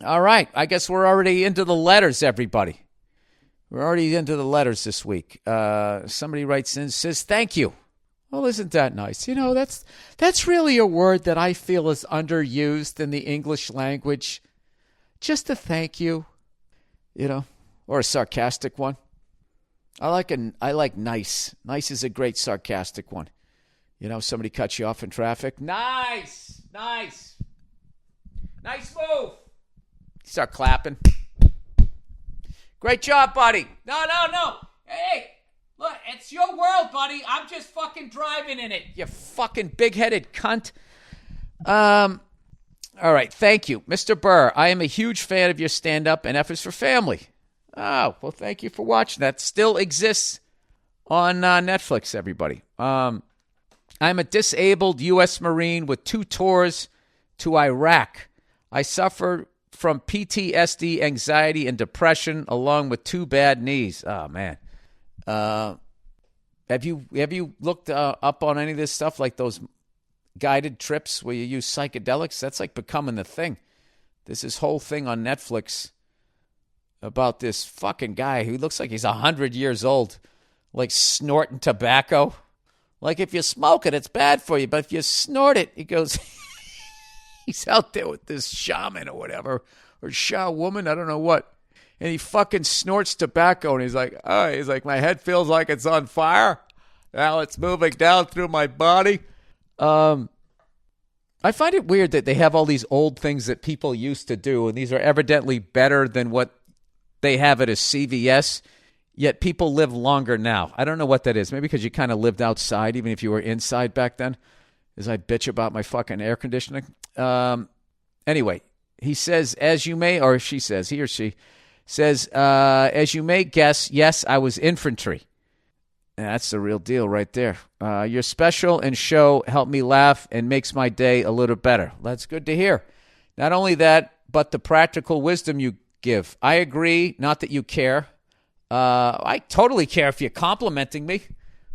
All right. I guess we're already into the letters, everybody. We're already into the letters this week. Somebody writes in, says, thank you. Well, isn't that nice? You know, that's really a word that I feel is underused in the English language. Just a thank you, you know, or a sarcastic one. I like nice. Nice is a great sarcastic one. You know, somebody cuts you off in traffic. Nice. Nice move. Start clapping. Great job, buddy. No. Hey, look, it's your world, buddy. I'm just fucking driving in it. You fucking big-headed cunt. All right, thank you. Mr. Burr, I am a huge fan of your stand-up and F is for Family. Oh, well, thank you for watching. That still exists on Netflix, everybody. I'm a disabled U.S. Marine with 2 tours to Iraq. I suffer from PTSD, anxiety, and depression, along with 2 bad knees. Oh, man. Have you looked up on any of this stuff, like those guided trips where you use psychedelics? That's like becoming the thing. There's this whole thing on Netflix about this fucking guy who looks like he's 100 years old, like snorting tobacco. Like if you smoke it, it's bad for you, but if you snort it, he goes... He's out there with this shaman or whatever, or Sha woman, I don't know what. And he fucking snorts tobacco, and he's like, my head feels like it's on fire. Now it's moving down through my body. I find it weird that they have all these old things that people used to do, and these are evidently better than what they have at a CVS, yet people live longer now. I don't know what that is. Maybe because you kind of lived outside, even if you were inside back then, as I bitch about my fucking air conditioning. Anyway, he says, as you may, or she says, he or she says, as you may guess, yes, I was infantry. And that's the real deal right there. Your special and show helped me laugh and makes my day a little better. That's good to hear. Not only that, but the practical wisdom you give. I agree, not that you care. I totally care if you're complimenting me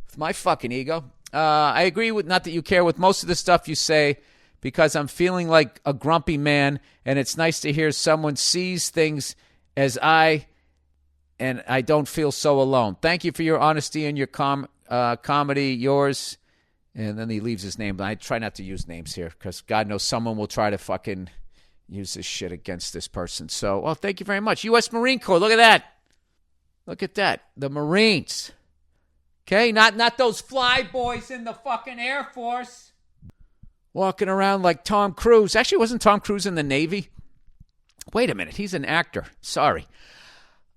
with my fucking ego. I agree with, not that you care, with most of the stuff you say, because I'm feeling like a grumpy man, and it's nice to hear someone sees things as and I don't feel so alone. Thank you for your honesty and your comedy, yours. And then he leaves his name. I try not to use names here, because God knows someone will try to fucking use this shit against this person. So, well, thank you very much. U.S. Marine Corps, look at that. Look at that. The Marines. Okay, not those fly boys in the fucking Air Force. Walking around like Tom Cruise. Actually, wasn't Tom Cruise in the Navy? Wait a minute. He's an actor. Sorry.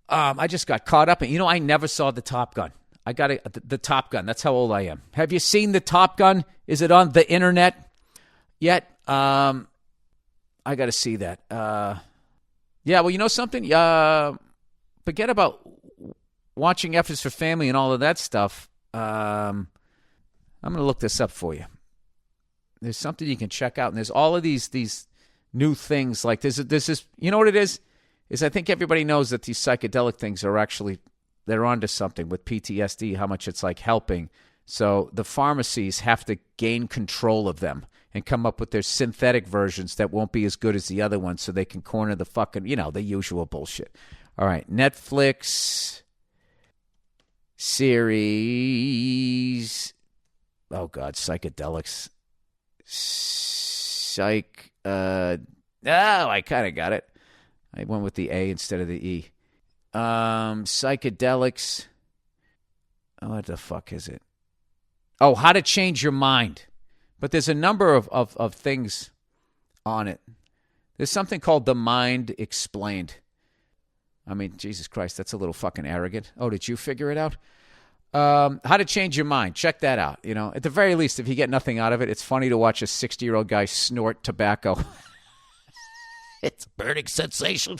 I just got caught up. And you know, I never saw the Top Gun. I got the Top Gun. That's how old I am. Have you seen the Top Gun? Is it on the internet yet? I got to see that. Yeah, well, you know something? Forget about watching F is for Family and all of that stuff. I'm going to look this up for you. There's something you can check out, and there's all of these new things. Like this is, you know what it is I think everybody knows that these psychedelic things are actually, they're onto something with PTSD, how much it's like helping. So the pharmacies have to gain control of them and come up with their synthetic versions that won't be as good as the other ones, so they can corner the fucking, you know, the usual bullshit. All right, Netflix series. Oh God, psychedelics. I kind of got it. I went with the A instead of the E. Psychedelics. Oh, what the fuck is it? Oh, How to Change Your Mind. But there's a number of things on it. There's something called The Mind Explained. I mean, Jesus Christ, that's a little fucking arrogant. Oh, did you figure it out? How to Change Your Mind. Check that out. You know, at the very least, if you get nothing out of it, it's funny to watch a 60-year-old guy snort tobacco. It's a burning sensation.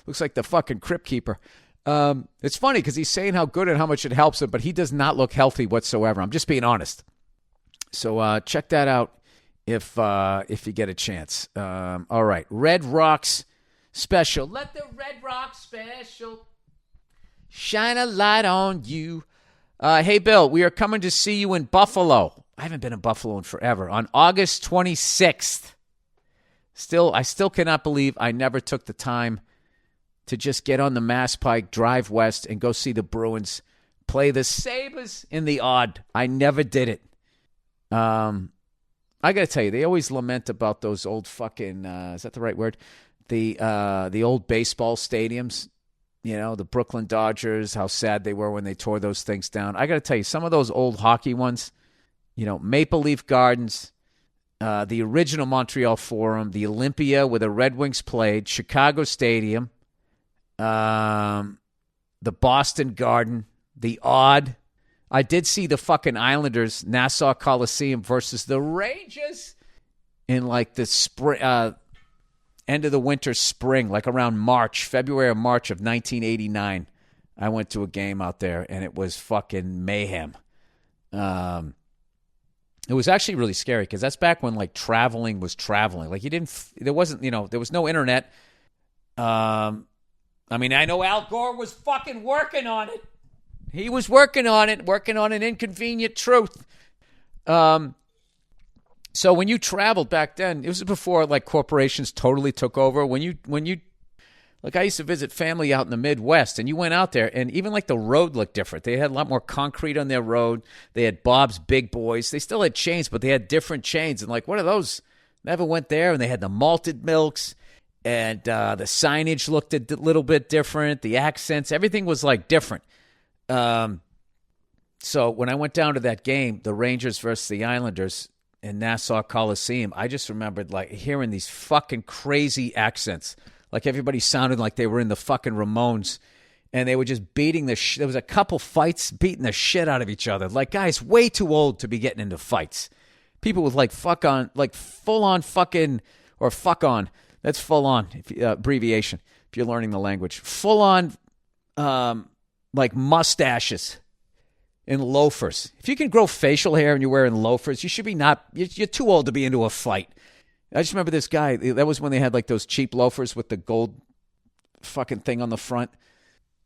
Looks like the fucking Crypt Keeper. It's funny because he's saying how good and how much it helps him, but he does not look healthy whatsoever. I'm just being honest. So check that out if you get a chance. All right, Red Rocks Special. Let the Red Rocks Special shine a light on you. Hey, Bill, we are coming to see you in Buffalo. I haven't been in Buffalo in forever. On August 26th. I still cannot believe I never took the time to just get on the Mass Pike, drive west, and go see the Bruins play the Sabres in the odd. I never did it. I got to tell you, they always lament about those old fucking, is that the right word? The old baseball stadiums, the Brooklyn Dodgers, how sad they were when they tore those things down. I got to tell you, some of those old hockey ones, Maple Leaf Gardens, the original Montreal Forum, the Olympia where the Red Wings played, Chicago Stadium, the Boston Garden, the Odd. I did see the fucking Islanders, Nassau Coliseum versus the Rangers in like the spring, end of the winter, spring, like around February or March of 1989. I went to a game out there and it was fucking mayhem. It was actually really scary because that's back when like traveling was traveling. Like there wasn't, there was no internet. I know Al Gore was fucking working on it. He was working on an inconvenient truth. So when you traveled back then, it was before like corporations totally took over. When you like, I used to visit family out in the Midwest, and you went out there, and even like the road looked different. They had a lot more concrete on their road. They had Bob's Big Boys. They still had chains, but they had different chains. And like, what are those? Never went there. And they had the malted milks, and the signage looked a little bit different. The accents, everything was like different. So when I went down to that game, the Rangers versus the Islanders in Nassau Coliseum, I just remembered like hearing these fucking crazy accents. Like everybody sounded like they were in the fucking Ramones, and they were just beating there was a couple fights beating the shit out of each other. Like, guys way too old to be getting into fights. People with like fuck on, like full on fucking, or fuck on. That's full on abbreviation if you're learning the language. Full on, like mustaches and loafers. If you can grow facial hair and you're wearing loafers, you should be you're too old to be into a fight. I just remember this guy. That was when they had like those cheap loafers with the gold fucking thing on the front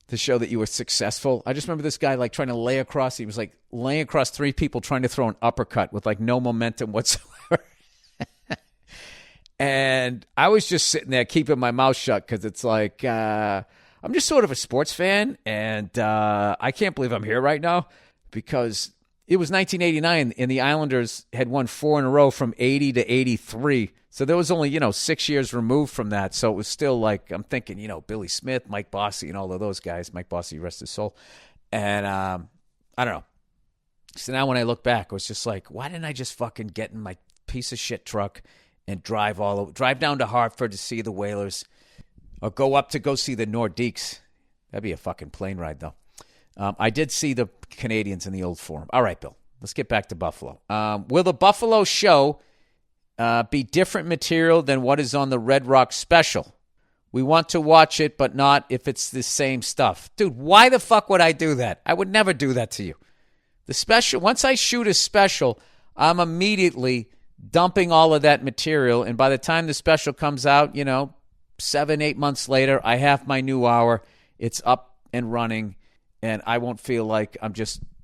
to show that you were successful. I just remember this guy like trying to lay across. He was like laying across three people trying to throw an uppercut with like no momentum whatsoever. And I was just sitting there keeping my mouth shut because it's like, I'm just sort of a sports fan, and I can't believe I'm here right now because it was 1989, and the Islanders had won 4 in a row from 80 to 83. So there was only, 6 years removed from that. So it was still like, I'm thinking, Billy Smith, Mike Bossy, and all of those guys. Mike Bossy, rest his soul. And I don't know. So now when I look back, I was just like, why didn't I just fucking get in my piece of shit truck and drive down to Hartford to see the Whalers? Or go up to go see the Nordiques. That'd be a fucking plane ride, though. I did see the Canadians in the old Forum. All right, Bill. Let's get back to Buffalo. Will the Buffalo show be different material than what is on the Red Rock special? We want to watch it, but not if it's the same stuff. Dude, why the fuck would I do that? I would never do that to you. The special, once I shoot a special, I'm immediately dumping all of that material, and by the time the special comes out, 7-8 months later, I have my new hour. It's up and running, and I won't feel like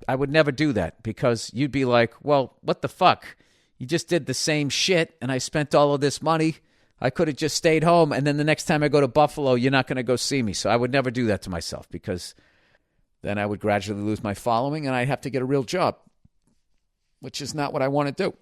I would never do that because you'd be like, well, what the fuck? You just did the same shit, and I spent all of this money. I could have just stayed home, and then the next time I go to Buffalo, you're not going to go see me. So I would never do that to myself because then I would gradually lose my following, and I'd have to get a real job, which is not what I want to do.